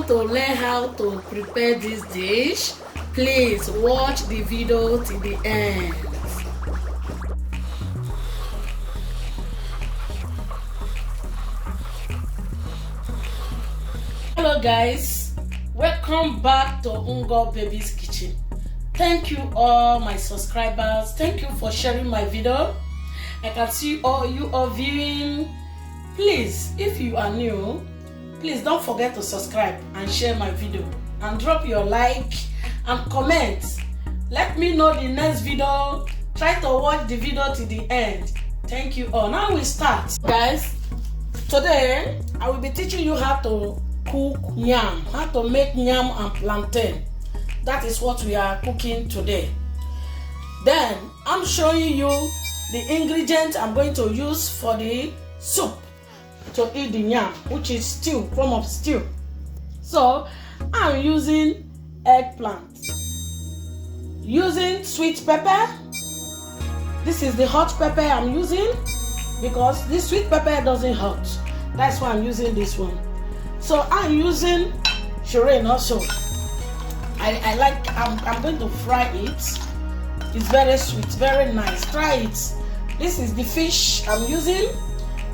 want to learn how to prepare this dish, please watch the video till the end. Hello guys, welcome back to Ungo Baby's Kitchen. Thank you all my subscribers. Thank you for sharing my video. I can see all you are viewing. Please, if you are new, please don't forget to subscribe and share my video and drop your like and comment. Let me know the next video. Try to watch the video to the end. Thank you all. Now we start. Guys, today I will be teaching you how to cook yam, how to make yam and plantain. That is what we are cooking today. Then I'm showing you the ingredients I'm going to use for the soup to eat the yam, which is stew, form of stew. So I'm using eggplant, using sweet pepper. This is the hot pepper I'm using because this sweet pepper doesn't hurt. That's why I'm using this one. So I'm using shireen also. I'm going to fry it. It's very sweet, very nice. Try it. This is the fish I'm using,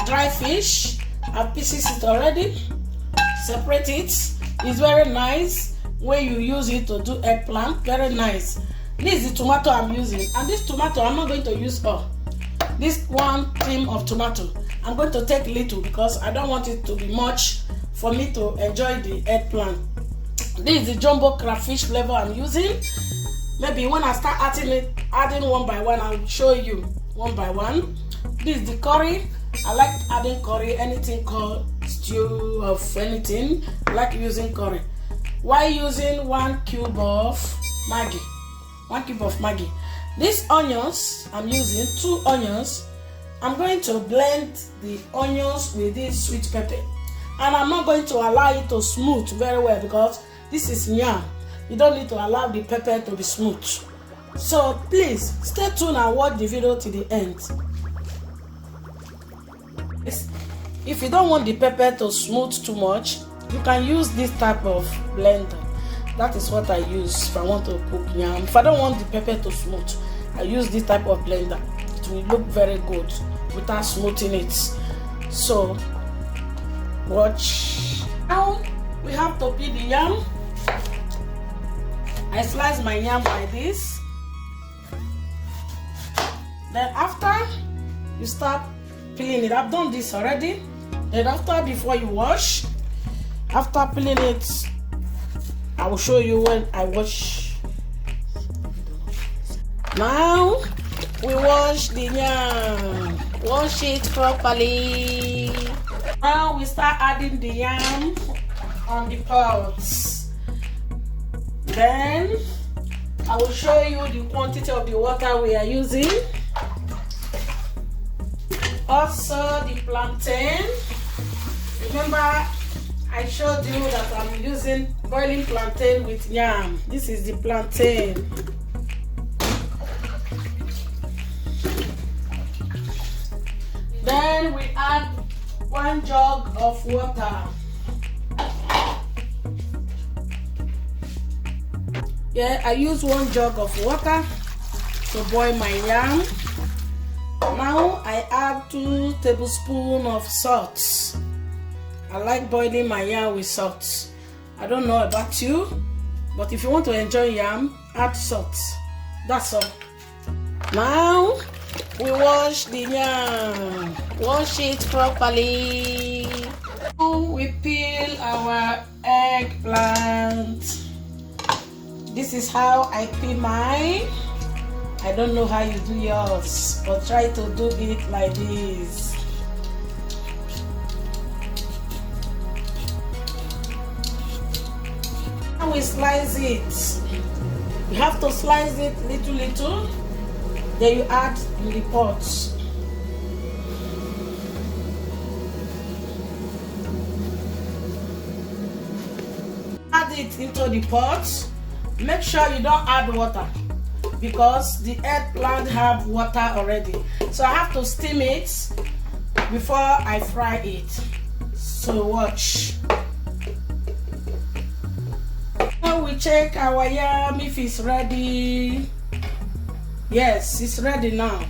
dry fish. I've pieces it already. Separate it. It's very nice when you use it to do eggplant. Very nice. This is the tomato I'm using, and this tomato I'm not going to use all. This one cream of tomato, I'm going to take little because I don't want it to be much for me to enjoy the eggplant. This is the jumbo crayfish flavor I'm using. Maybe when I start adding one by one, I'll show you one by one. This is the curry. I like adding curry, anything called stew of anything. I like using curry. Why using 1 cube of Maggi? 1 cube of Maggi. These onions, I'm using 2 onions. I'm going to blend the onions with this sweet pepper. And I'm not going to allow it to smooth very well because this is yam. You don't need to allow the pepper to be smooth. So please stay tuned and watch the video to the end. If you don't want the pepper to smooth too much, you can use this type of blender. That is what I use if I want to cook yam. If I don't want the pepper to smooth, I use this type of blender. It will look very good without smoothing it. So watch. Now we have to peel the yam. I slice my yam like this. Then after you start peeling it, I've done this already. Then after, before you wash, after peeling it, I will show you when I wash. Now we wash the yam. Wash it properly. Now we start adding the yam on the pots. Then I will show you the quantity of the water we are using. Also the plantain. Remember I showed you that I'm using boiling plantain with yam. This is the plantain. Then we add 1 jug of water. Yeah, I use 1 jug of water to boil my yam. Now I add 2 tablespoons of salt. I like boiling my yam with salt. I don't know about you, but if you want to enjoy yam, add salt. That's all. Now we wash the yam. Wash it properly. Now we peel our eggplant. This is how I peel mine. I don't know how you do yours, but try to do it like this. Now we slice it. You have to slice it little. Then you add in the pot. Add it into the pot. Make sure you don't add water because the eggplant have water already. So I have to steam it before I fry it. So watch. check our yam if it's ready. Yes, it's ready now.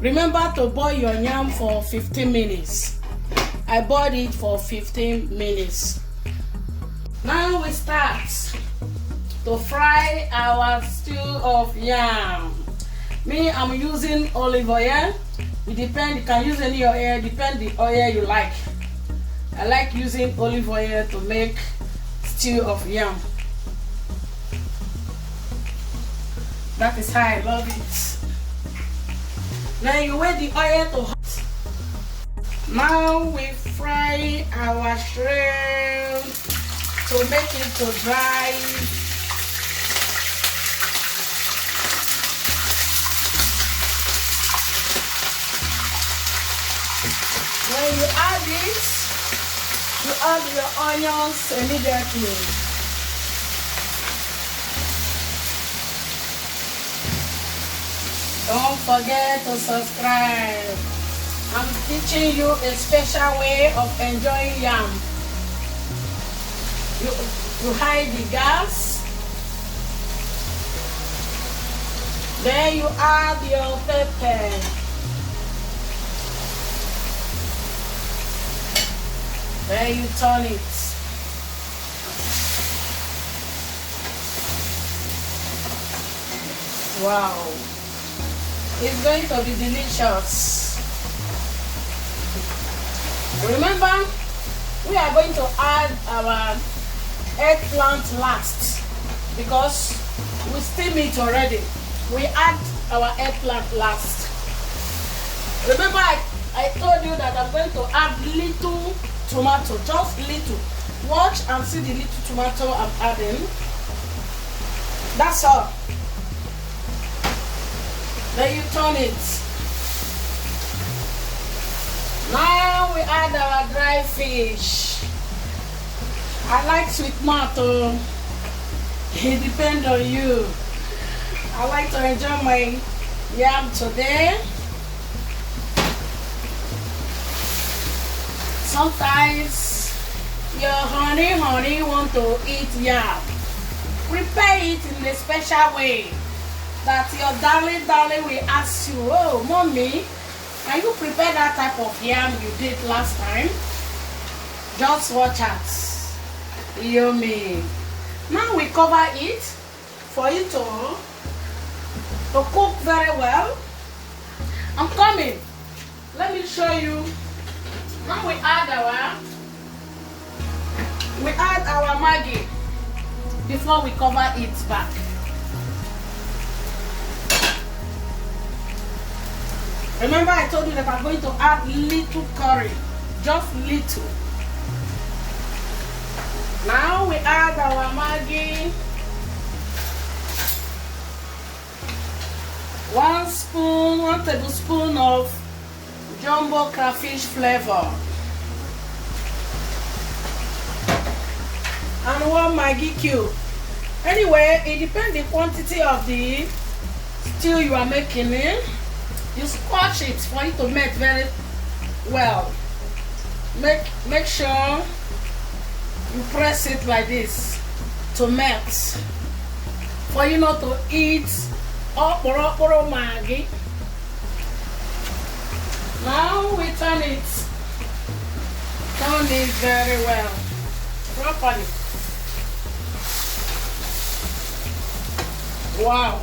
Remember to boil your yam for 15 minutes. I boiled it for 15 minutes. Now we start to fry our stew of yam. Me, I'm using olive oil. It depends, you can use any oil, depend the oil you like. I like using olive oil to make stew of yam. That is how I love it. Now you wait the oil to hot. Now we fry our shrimp to make it to dry. When you add this, you add your onions immediately. Don't forget to subscribe. I'm teaching you a special way of enjoying yam. You hide the gas. Then you add your pepper. Then you turn it. Wow. It's going to be delicious. Remember, we are going to add our eggplant last because we steam it already. We add our eggplant last. Remember, I told you that I'm going to add little tomato, just little. Watch and see the little tomato I'm adding. That's all. Then you turn it. Now we add our dry fish. I like sweet tomato. It depends on you. I like to enjoy my yam today. Sometimes your honey want to eat yam. Prepare it in a special way that your darling will ask you, oh mommy, can you prepare that type of yam you did last time? Just watch out. Yummy. Now we cover it for it to cook very well. I'm coming. Let me show you. Now we add our Maggi before we cover it back. Remember I told you that I'm going to add little curry, just little. Now we add our Maggi. 1 tablespoon of jumbo crayfish flavor. And 1 Maggi cube. Anyway, it depends the quantity of the stew you are making in. You squash it for it to melt very well. Make sure you press it like this to melt. For you not to eat oporo Maggi. Now we turn it. Turn it very well. Properly. Wow.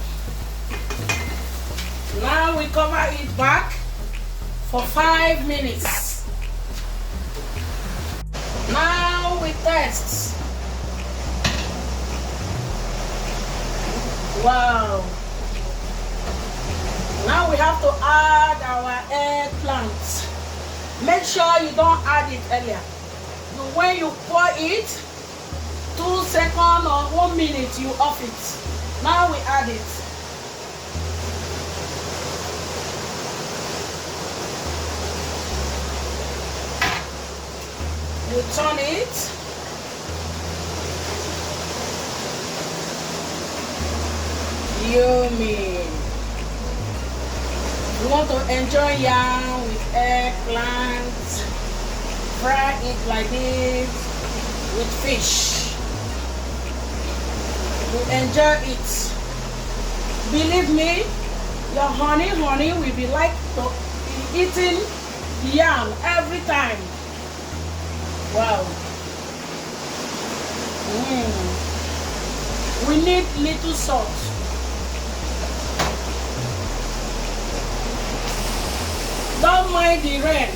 Now we cover it back for 5 minutes. Now we test. Wow. Now we have to add our eggplant. Make sure you don't add it earlier. When you pour it, 2 seconds or 1 minute, you off it. Now we add it. You turn it. Yummy. You want to enjoy yam with eggplant, fry it like this with fish. will enjoy it. Believe me, your honey will be like eating yam every time. Wow. We need little salt. Don't mind the rain.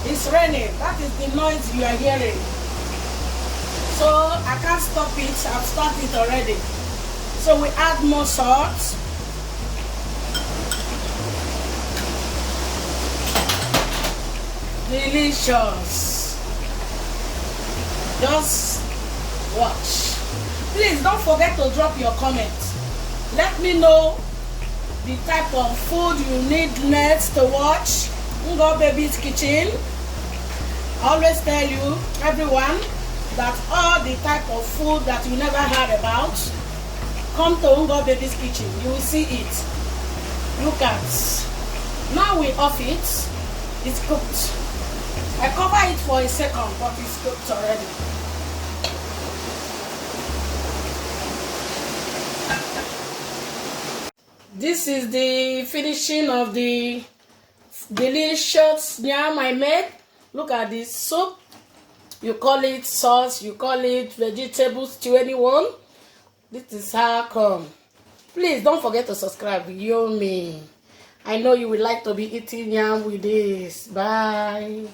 It's raining. That is the noise you are hearing. So I can't stop it. I've started it already. So we add more salt. Delicious. Just watch. Please don't forget to drop your comments. Let me know the type of food you need next to watch. Ngo Baby's Kitchen. I always tell you, everyone, that all the type of food that you never heard about, come to Ngo Baby's Kitchen. You will see it. Look at. Now we off it. It's cooked. I cover it for a second, but it's cooked already. This is the finishing of the delicious yam I made. Look at this soup. You call it sauce, you call it vegetable stew, anyone. This is how come. Please don't forget to subscribe. Yummy. I know you would like to be eating yam with this. Bye.